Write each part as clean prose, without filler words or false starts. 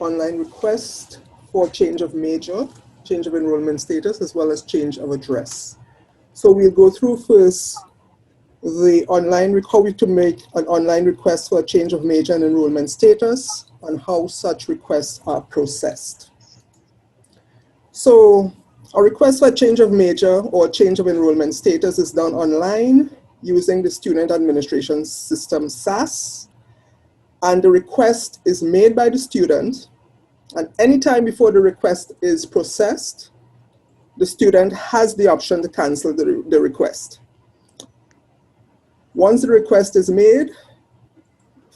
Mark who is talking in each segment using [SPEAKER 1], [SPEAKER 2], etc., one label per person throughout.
[SPEAKER 1] online request for change of major, change of enrollment status, as well as change of address. So we'll go through first the online, how we to make an online request for a change of major and enrollment status, and how such requests are processed. So a request for a change of major or change of enrollment status is done online using the Student Administration System, SAS, and the request is made by the student, and anytime before the request is processed, the student has the option to cancel the request. Once the request is made,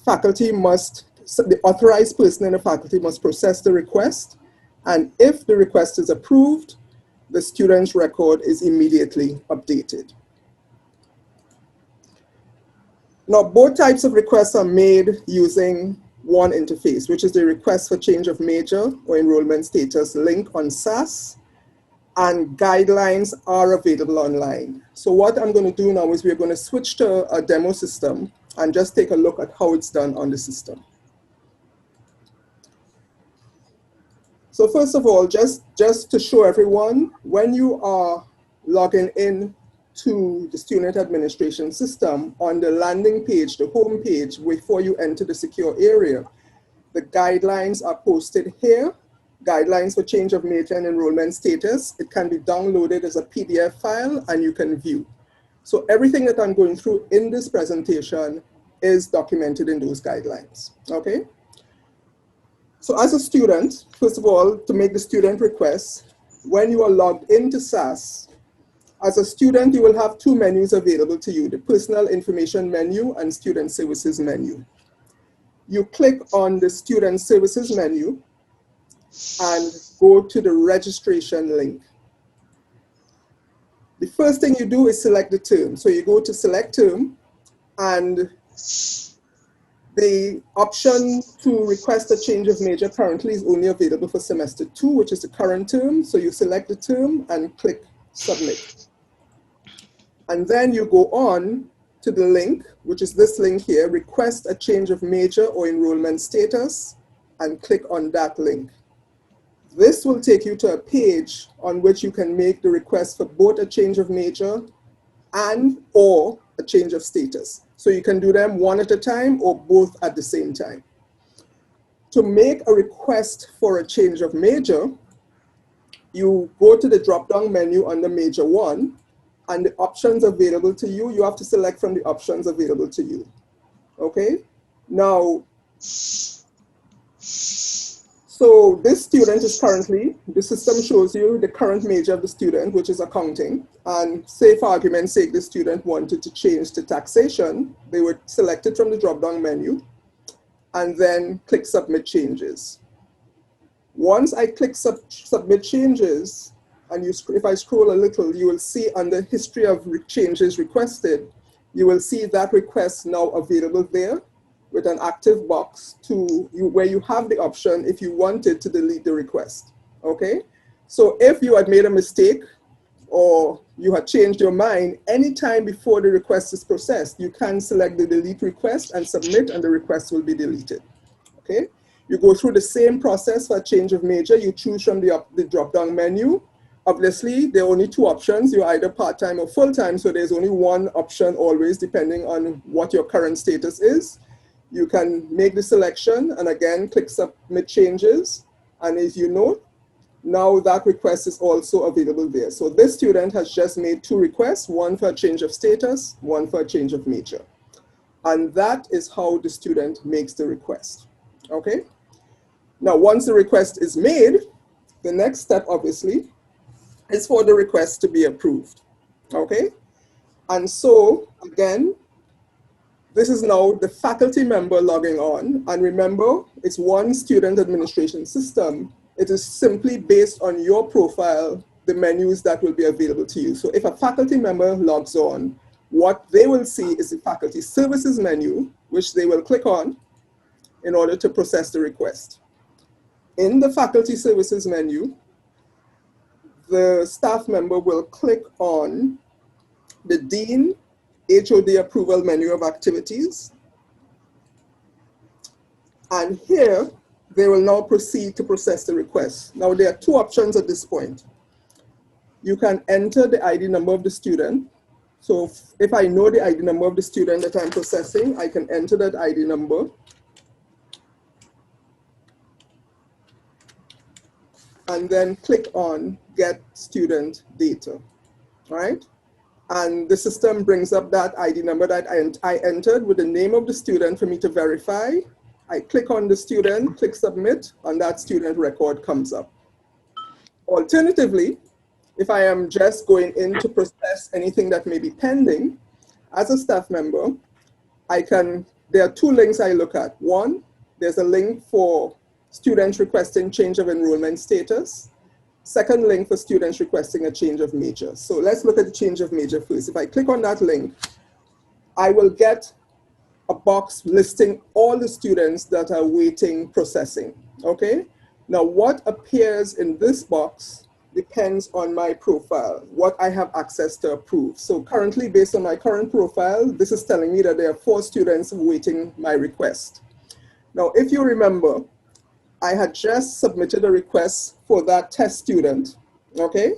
[SPEAKER 1] the authorized person in the faculty must process the request, and if the request is approved, the student's record is immediately updated. Now, both types of requests are made using one interface, which is the request for change of major or enrollment status link on SAS, and guidelines are available online. So what I'm going to do now is we're going to switch to a demo system and just take a look at how it's done on the system. So first of all, just to show everyone, when you are logging in to the Student Administration System, on the landing page, the home page, before you enter the secure area, the guidelines are posted here. Guidelines for change of major and enrollment status. It can be downloaded as a PDF file and you can view. So everything that I'm going through in this presentation is documented in those guidelines, okay? So as a student, first of all, to make the student request, when you are logged into SAS, as a student, you will have two menus available to you, the Personal Information menu and Student Services menu. You click on the Student Services menu and go to the registration link. The first thing you do is select the term. So you go to select term, and the option to request a change of major currently is only available for semester 2, which is the current term. So you select the term and click submit. And then you go on to the link, which is this link here, request a change of major or enrollment status, and click on that link. This will take you to a page on which you can make the request for both a change of major and or a change of status. So you can do them one at a time or both at the same time. To make a request for a change of major, you go to the drop-down menu under Major 1, and the options available to you, you have to select from the options available to you, okay? Now, so this student is currently, the system shows you the current major of the student, which is accounting, and say for argument's sake, the student wanted to change to taxation, they would select it from the drop-down menu, and then click Submit Changes. Once I click Submit Changes, and if I scroll a little, you will see under History of Changes Requested, you will see that request now available there with an active box where you have the option if you wanted to delete the request, okay? So if you had made a mistake or you had changed your mind, anytime before the request is processed, you can select the delete request and submit, and the request will be deleted, okay? You go through the same process for a change of major. You choose from the drop-down menu. Obviously, there are only two options. You're either part-time or full-time, so there's only one option always, depending on what your current status is. You can make the selection and again, click Submit Changes. And as you know, now that request is also available there. So this student has just made two requests, one for a change of status, one for a change of major. And that is how the student makes the request, okay? Now, once the request is made, the next step, obviously, is for the request to be approved, okay? And so, again, this is now the faculty member logging on. And remember, it's one student administration system. It is simply based on your profile, the menus that will be available to you. So if a faculty member logs on, what they will see is the faculty services menu, which they will click on in order to process the request. In the faculty services menu, the staff member will click on the Dean HOD approval menu of activities. And here, they will now proceed to process the request. Now there are two options at this point. You can enter the ID number of the student. So if I know the ID number of the student that I'm processing, I can enter that ID number. And then click on Get Student Data, all right? And the system brings up that ID number that I entered with the name of the student for me to verify. I click on the student, click Submit, and that student record comes up. Alternatively, if I am just going in to process anything that may be pending, as a staff member, there are two links I look at. One, there's a link for students requesting change of enrollment status. Second link for students requesting a change of major. So let's look at the change of major first. If I click on that link, I will get a box listing all the students that are waiting processing, okay? Now what appears in this box depends on my profile, what I have access to approve. So currently, based on my current profile, this is telling me that there are 4 students awaiting my request. Now, if you remember, I had just submitted a request for that test student, okay?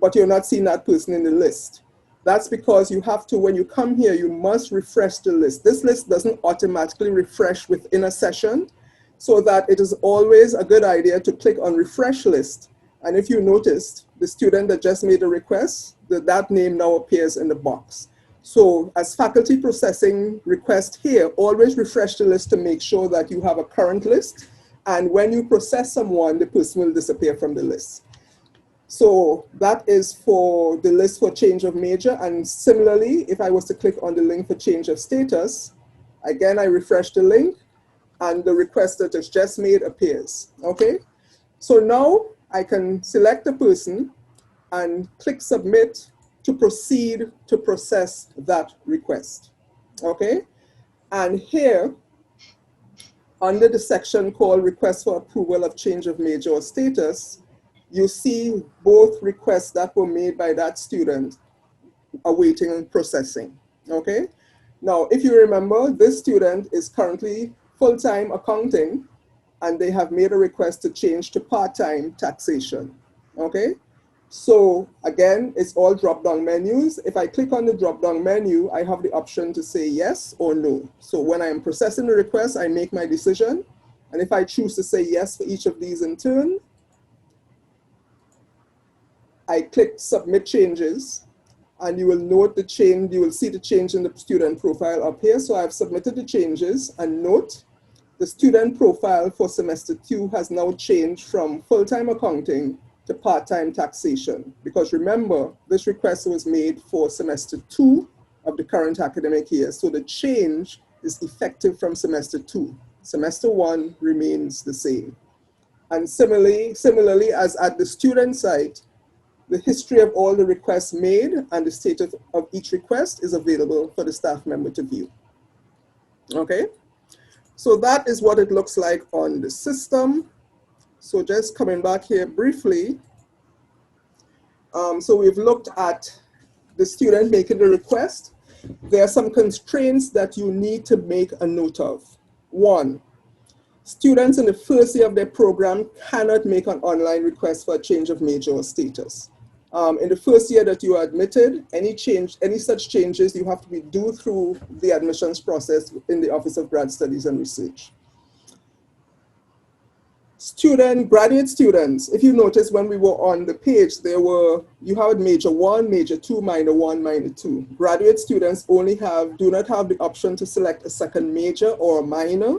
[SPEAKER 1] But you're not seeing that person in the list. That's because you have to, when you come here, you must refresh the list. This list doesn't automatically refresh within a session, so that it is always a good idea to click on Refresh List. And if you noticed, the student that just made a request, that name now appears in the box. So as faculty processing request here, always refresh the list to make sure that you have a current list. And when you process someone, the person will disappear from the list. So that is for the list for change of major. And similarly, if I was to click on the link for change of status, again, I refresh the link and the request that is just made appears, okay? So now I can select a person and click Submit to proceed to process that request, okay? And here, under the section called Request for Approval of Change of Major or Status, you see both requests that were made by that student awaiting processing, okay? Now, if you remember, this student is currently full-time accounting, and they have made a request to change to part-time taxation, okay? So again, it's all drop-down menus. If I click on the drop-down menu, I have the option to say yes or no. So when I am processing the request, I make my decision. And if I choose to say yes for each of these in turn, I click Submit Changes, and you will note the change, you will see the change in the student profile up here. So I've submitted the changes, and note, the student profile for semester 2 has now changed from full-time accounting to part-time taxation. Because remember, this request was made for semester 2 of the current academic year. So the change is effective from semester 2. Semester 1 remains the same. And similarly as at the student site, the history of all the requests made and the status of each request is available for the staff member to view, okay? So that is what it looks like on the system. So just coming back here briefly. So we've looked at the student making the request. There are some constraints that you need to make a note of. 1, students in the first year of their program cannot make an online request for a change of major or status. In the first year that you are admitted, any such changes you have to be due through the admissions process in the Office of Grad Studies and Research. Graduate students, if you notice when we were on the page, you had major 1, major 2, minor 1, minor 2. Graduate students do not have the option to select a second major or a minor,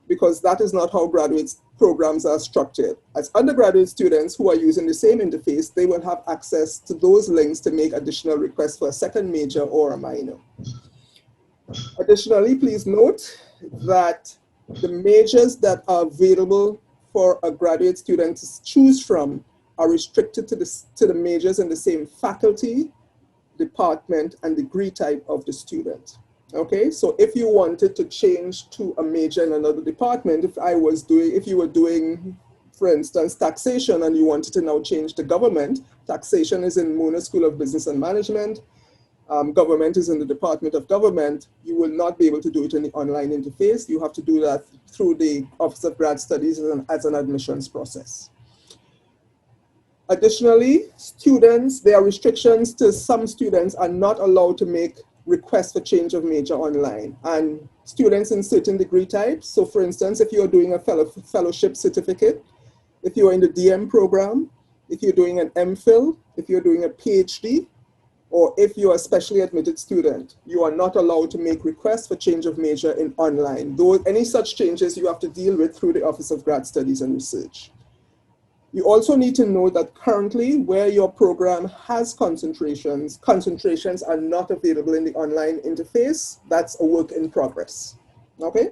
[SPEAKER 1] because that is not how graduate programs are structured. As undergraduate students who are using the same interface, they will have access to those links to make additional requests for a second major or a minor. Additionally, please note that the majors that are available for a graduate student to choose from are restricted to the majors in the same faculty, department, and degree type of the student. Okay, so if you wanted to change to a major in another department, if you were doing, for instance, taxation, and you wanted to now change to government, taxation is in Mona School of Business and Management, government is in the Department of Government, you will not be able to do it in the online interface. You have to do that through the Office of Grad Studies as an admissions process. Additionally, students, there are restrictions to some students are not allowed to make requests for change of major online. And students in certain degree types, so for instance, if you're doing a fellowship certificate, if you're in the DM program, if you're doing an MPhil, if you're doing a PhD, or if you're a specially admitted student, you are not allowed to make requests for change of major in online. Though any such changes you have to deal with through the Office of Grad Studies and Research. You also need to know that currently where your program has concentrations are not available in the online interface. That's a work in progress, okay?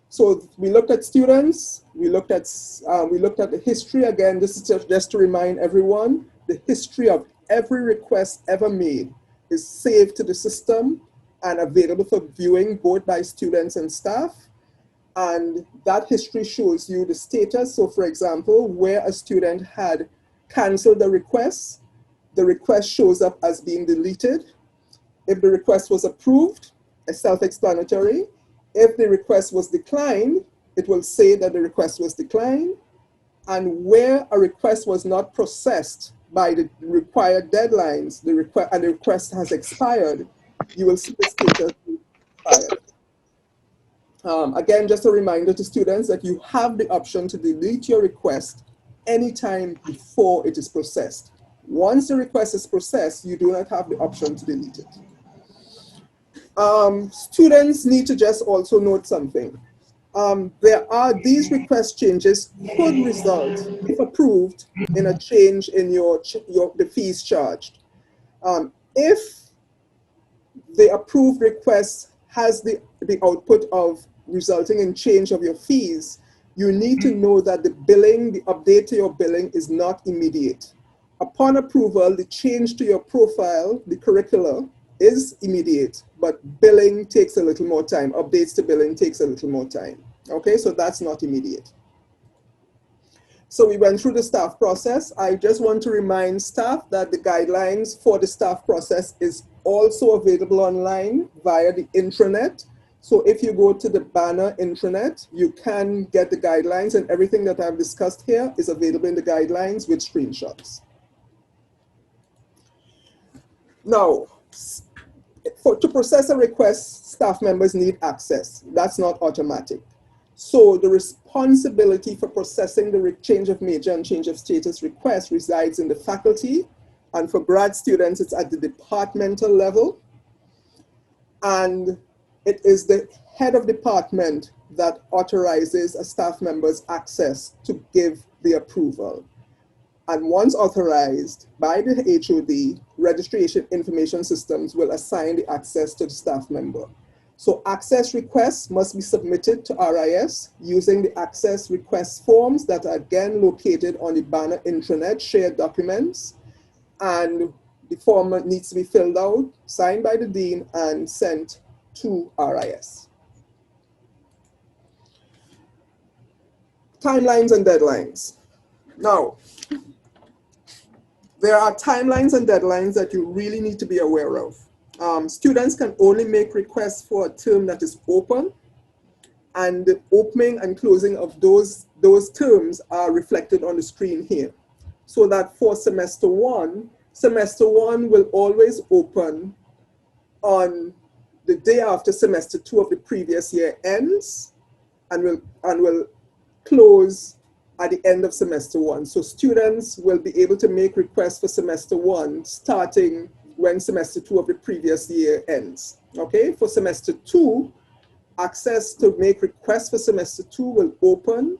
[SPEAKER 1] So we looked at students, we looked at the history. Again, this is just to remind everyone, the history of every request ever made is saved to the system and available for viewing both by students and staff. And that history shows you the status. So for example, where a student had canceled the request shows up as being deleted. If the request was approved, it's self-explanatory. If the request was declined, it will say that the request was declined. And where a request was not processed by the required deadlines, the request has expired, you will see the status expired. Again, just a reminder to students that you have the option to delete your request anytime before it is processed. Once the request is processed, you do not have the option to delete it. Students need to just also note something. These request changes could result, if approved, in a change in the fees charged. If the approved request has the output of resulting in change of your fees, you need to know that the update to your billing is not immediate. Upon approval, the change to your profile, the curricula, is immediate, but billing takes a little more time. Updates to billing takes a little more time. Okay, so that's not immediate. So we went through the staff process. I just want to remind staff that the guidelines for the staff process is also available online via the intranet. So if you go to the banner intranet, you can get the guidelines, and everything that I've discussed here is available in the guidelines with screenshots. Now, to process a request, staff members need access. That's not automatic. So the responsibility for processing the change of major and change of status request resides in the faculty, and for grad students, it's at the departmental level. And it is the head of department that authorizes a staff member's access to give the approval. And once authorized by the HOD, registration information systems will assign the access to the staff member. So access requests must be submitted to RIS using the access request forms that are again located on the banner intranet shared documents. And the form needs to be filled out, signed by the dean, and sent to RIS. Timelines and deadlines. Now, there are timelines and deadlines that you really need to be aware of. Students can only make requests for a term that is open, and the opening and closing of those terms are reflected on the screen here. So that for semester one will always open on the day after semester two of the previous year ends, and will close at the end of semester one. So students will be able to make requests for semester one starting when semester two of the previous year ends. Okay, for semester two, access to make requests for semester two will open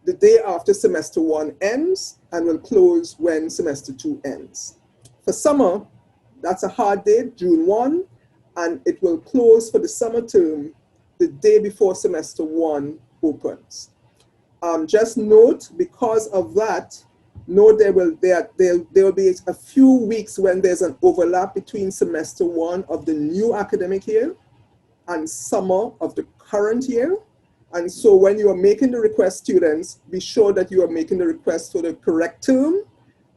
[SPEAKER 1] the day after semester one ends and will close when semester two ends. For summer, that's a hard date, June 1, and it will close for the summer term the day before semester one opens. Just note, because of that, note there will be a few weeks when there's an overlap between semester one of the new academic year and summer of the current year. And so when you are making the request, students, be sure that you are making the request for the correct term.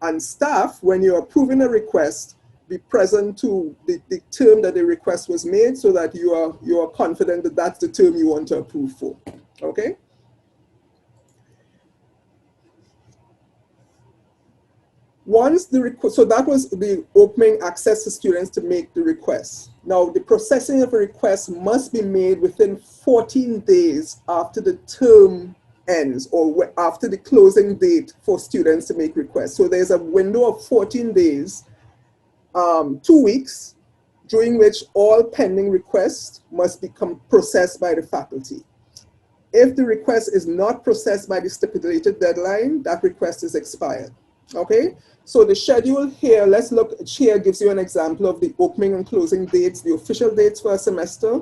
[SPEAKER 1] And staff, when you're approving a request, be present to the term that the request was made, so that you are confident that that's the term you want to approve for. Okay. Once the request, so that was the opening access to students to make the request. Now, the processing of a request must be made within 14 days after the term ends, or after the closing date for students to make requests. So there's a window of 14 days, 2 weeks, during which all pending requests must become processed by the faculty. If the request is not processed by the stipulated deadline, that request is expired. Okay, so the schedule here, let's look here, gives you an example of the opening and closing dates, the official dates for a semester,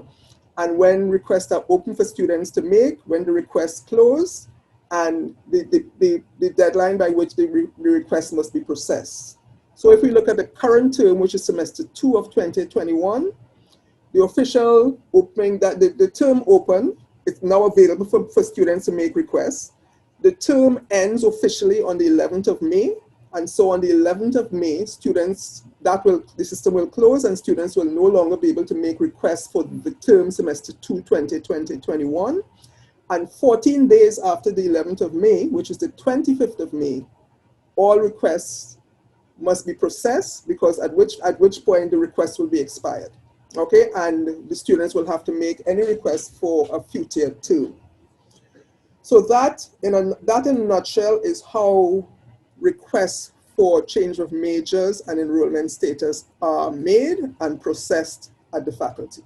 [SPEAKER 1] and when requests are open for students to make, when the requests close, and the deadline by which the request must be processed. So if we look at the current term, which is semester 2 of 2021, the official opening, that the term open, it's now available for students to make requests. The term ends officially on the 11th of May, and so on the 11th of May, the system will close, and students will no longer be able to make requests for the term semester 2, 2020-21. And 14 days after the 11th of May, which is the 25th of May, all requests must be processed, because at which point the request will be expired. Okay, and the students will have to make any request for a future term. So that in a nutshell is how requests for change of majors and enrollment status are made and processed at the faculty.